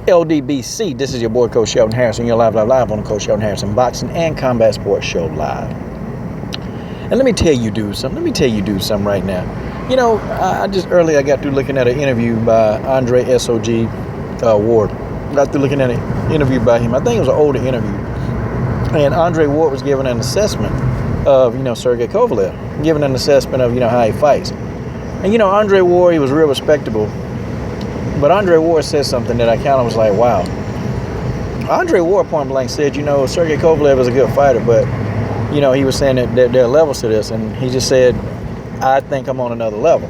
LDBC, this is your boy Coach Shelton Harrison. You're live on the Coach Shelton Harrison Boxing and Combat Sports Show live. And let me tell you, dude, something right now. You know, I just earlier I got through looking at an interview by Andre SOG Ward. Got through looking at an interview by him. I think it was an older interview. And Andre Ward was giving an assessment of, Sergey Kovalev, giving an assessment of, how he fights. And, Andre Ward, he was real respectable. But Andre Ward said something that I kind of was like, wow. Andre Ward point blank said, Sergey Kovalev is a good fighter, but, he was saying that there are levels to this. And he just said, I think I'm on another level.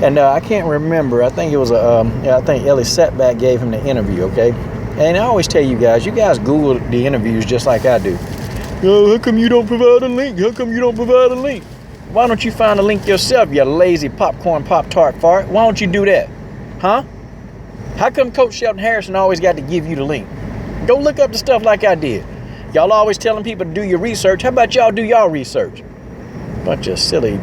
And I can't remember. I think it was I think Ellie Setback gave him the interview, okay? And I always tell you guys Google the interviews just like I do. How come you don't provide a link? Why don't you find a link yourself, you lazy popcorn Pop-Tart fart? Why don't you do that? Huh? How come Coach Shelton Harrison always got to give you the link? Go look up the stuff like I did. Y'all always telling people to do your research. How about y'all do y'all research? Bunch of silly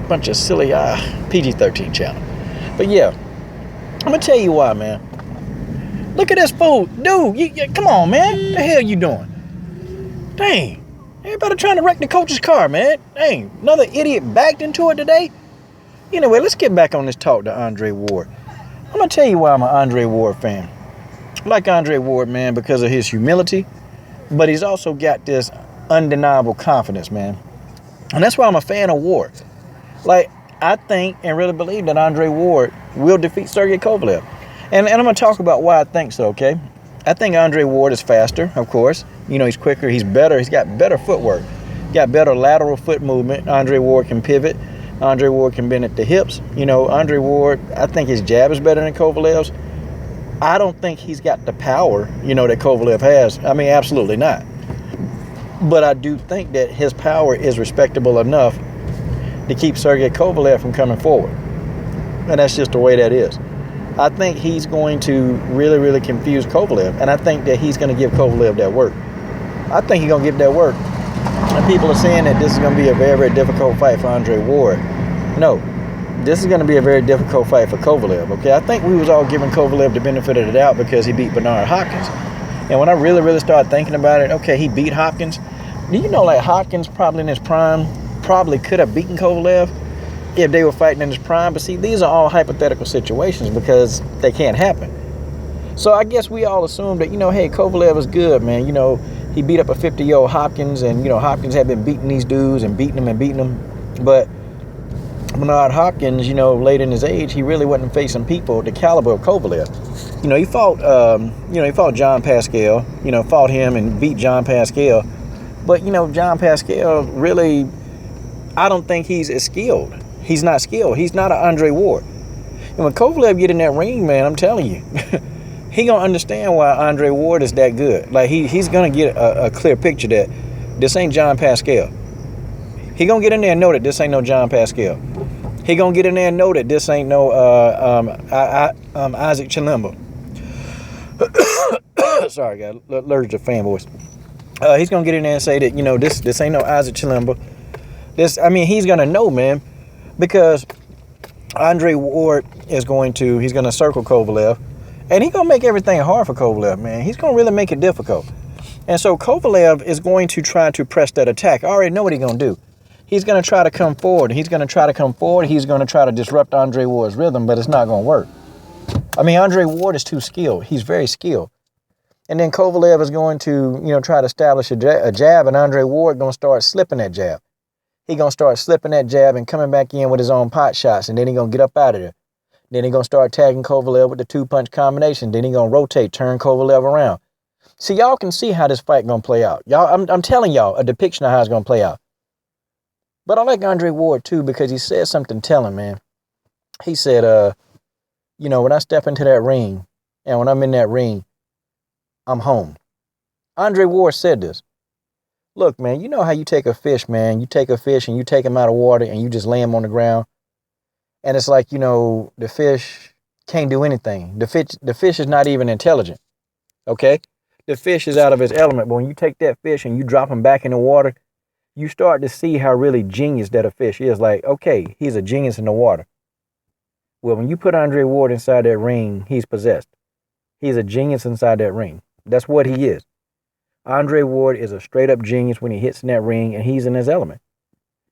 PG-13 channel. But yeah, I'm gonna tell you why, man. Look at this fool. Dude, come on, man. What the hell you doing? Dang. Everybody trying to wreck the coach's car, man. Dang. Another idiot backed into it today. Anyway, let's get back on this talk to Andre Ward. I'm going to tell you why I'm an Andre Ward fan. I like Andre Ward, man, because of his humility, but he's also got this undeniable confidence, man. And that's why I'm a fan of Ward. Like, I think and really believe that Andre Ward will defeat Sergey Kovalev. And I'm going to talk about why I think so, okay? I think Andre Ward is faster, of course. He's quicker, he's better, he's got better footwork. Got better lateral foot movement. Andre Ward can pivot. Andre Ward can bend at the hips. Andre Ward, I think his jab is better than Kovalev's. I don't think he's got the power, that Kovalev has. I mean, absolutely not. But I do think that his power is respectable enough to keep Sergey Kovalev from coming forward. And that's just the way that is. I think he's going to really, really confuse Kovalev. And I think that he's going to give Kovalev that work. I think he's going to give that work. And people are saying that this is going to be a very, very difficult fight for Andre Ward. No, this is going to be a very difficult fight for Kovalev, okay? I think we was all giving Kovalev the benefit of the doubt because he beat Bernard Hopkins. And when I really, really started thinking about it, okay, he beat Hopkins. Do you know, Hopkins probably in his prime probably could have beaten Kovalev if they were fighting in his prime. But see, these are all hypothetical situations because they can't happen. So I guess we all assume that, hey, Kovalev is good, man. He beat up a 50-year-old Hopkins, and, Hopkins had been beating these dudes and beating them. But Bernard Hopkins, late in his age, he really wasn't facing people the caliber of Kovalev. He fought John Pascal, fought him and beat John Pascal. But, John Pascal really, I don't think he's as skilled. He's not skilled. He's not an Andre Ward. And when Kovalev get in that ring, man, I'm telling you, he gonna understand why Andre Ward is that good. Like he's gonna get a clear picture that this ain't John Pascal. He gonna get in there and know that this ain't no John Pascal. He gonna get in there and know that this ain't no Isaac Chilemba. Sorry, guys, allergic to fanboys. He's gonna get in there and say that this ain't no Isaac Chilemba. He's gonna know, man, because Andre Ward he's gonna circle Kovalev. And he's going to make everything hard for Kovalev, man. He's going to really make it difficult. And so Kovalev is going to try to press that attack. I already know what he's going to do. He's going to try to come forward. He's going to try to disrupt Andre Ward's rhythm, but it's not going to work. Andre Ward is too skilled. He's very skilled. And then Kovalev is going to, try to establish a jab, and Andre Ward going to start slipping that jab. He's going to start slipping that jab and coming back in with his own pot shots, and then he's going to get up out of there. Then he's going to start tagging Kovalev with the two-punch combination. Then he's going to rotate, turn Kovalev around. See, y'all can see how this fight going to play out. I'm telling y'all a depiction of how it's going to play out. But I like Andre Ward, too, because he said something telling, man. He said, when I step into that ring, and when I'm in that ring, I'm home. Andre Ward said this. Look, man, you know how you take a fish, man. You take a fish and you take him out of water and you just lay him on the ground. And it's like, the fish can't do anything. The fish is not even intelligent, okay? The fish is out of its element. But when you take that fish and you drop him back in the water, you start to see how really genius that a fish is. Like, okay, he's a genius in the water. Well, when you put Andre Ward inside that ring, he's possessed. He's a genius inside that ring. That's what he is. Andre Ward is a straight up genius when he hits in that ring, and he's in his element.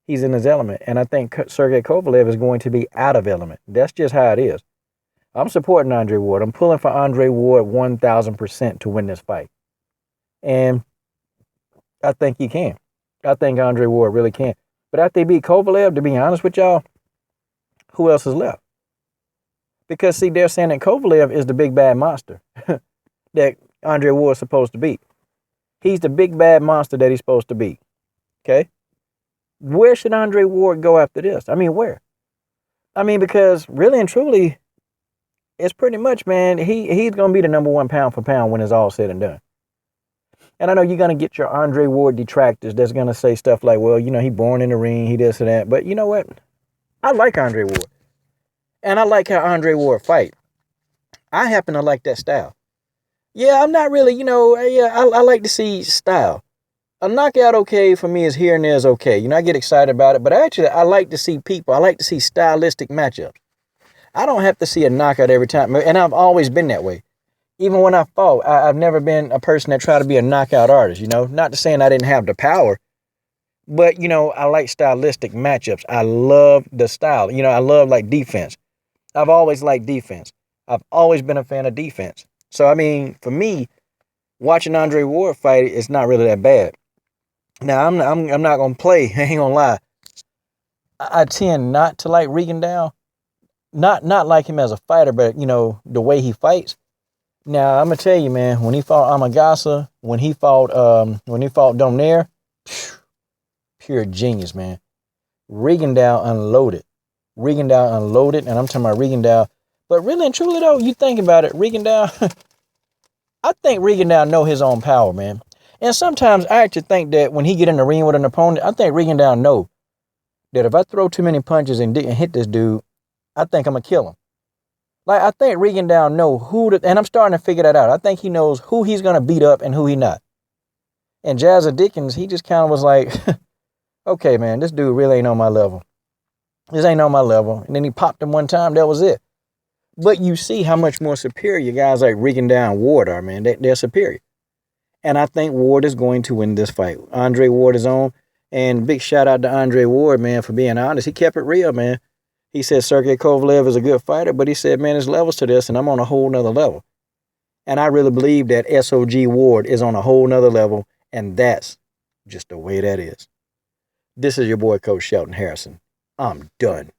He's in his element. And I think Sergey Kovalev is going to be out of element. That's just how it is. I'm supporting Andre Ward. I'm pulling for Andre Ward 1,000% to win this fight. And I think he can. I think Andre Ward really can. But after they beat Kovalev, to be honest with y'all, who else is left? Because, see, they're saying that Kovalev is the big bad monster that Andre Ward is supposed to beat. He's the big bad monster that he's supposed to beat. Okay? Where should Andre Ward go after this? I mean, where? I mean, because really and truly, it's pretty much, man, he's going to be the number one pound for pound when it's all said and done. And I know you're going to get your Andre Ward detractors that's going to say stuff like, well, you know, he born in the ring, he this and that. But you know what? I like Andre Ward. And I like how Andre Ward fight. I happen to like that style. Yeah, I'm not really, I like to see style. A knockout, okay, for me is here and there is okay. You know, I get excited about it. But actually, I like to see people. I like to see stylistic matchups. I don't have to see a knockout every time. And I've always been that way. Even when I fought, I've never been a person that tried to be a knockout artist, you know. Not to saying I didn't have the power, but, you know, I like stylistic matchups. I love the style. You know, I love, like, defense. I've always liked defense. I've always been a fan of defense. So, I mean, for me, watching Andre Ward fight is not really that bad. Now, I'm not going to play. I ain't going to lie. I tend not to like Rigondeaux. Not like him as a fighter, but, you know, the way he fights. Now, I'm going to tell you, man, when he fought Amagasa, when he fought Dominaire, pure genius, man. Rigondeaux unloaded. And I'm talking about Rigondeaux. But really and truly, though, you think about it, Rigondeaux, I think Rigondeaux know his own power, man. And sometimes I actually think that when he get in the ring with an opponent, I think Rigondeaux know that if I throw too many punches and hit this dude, I think I'm going to kill him. Like, I think Rigondeaux know and I'm starting to figure that out. I think he knows who he's going to beat up and who he not. And Jazza Dickens, he just kind of was like, okay, man, this dude really ain't on my level. This ain't on my level. And then he popped him one time. That was it. But you see how much more superior guys like Rigondeaux and Ward are, man. They're superior. And I think Ward is going to win this fight. Andre Ward is on. And big shout out to Andre Ward, man, for being honest. He kept it real, man. He said Sergey Kovalev is a good fighter, but he said, man, there's levels to this, and I'm on a whole nother level. And I really believe that SOG Ward is on a whole nother level, and that's just the way that is. This is your boy, Coach Shelton Harrison. I'm done.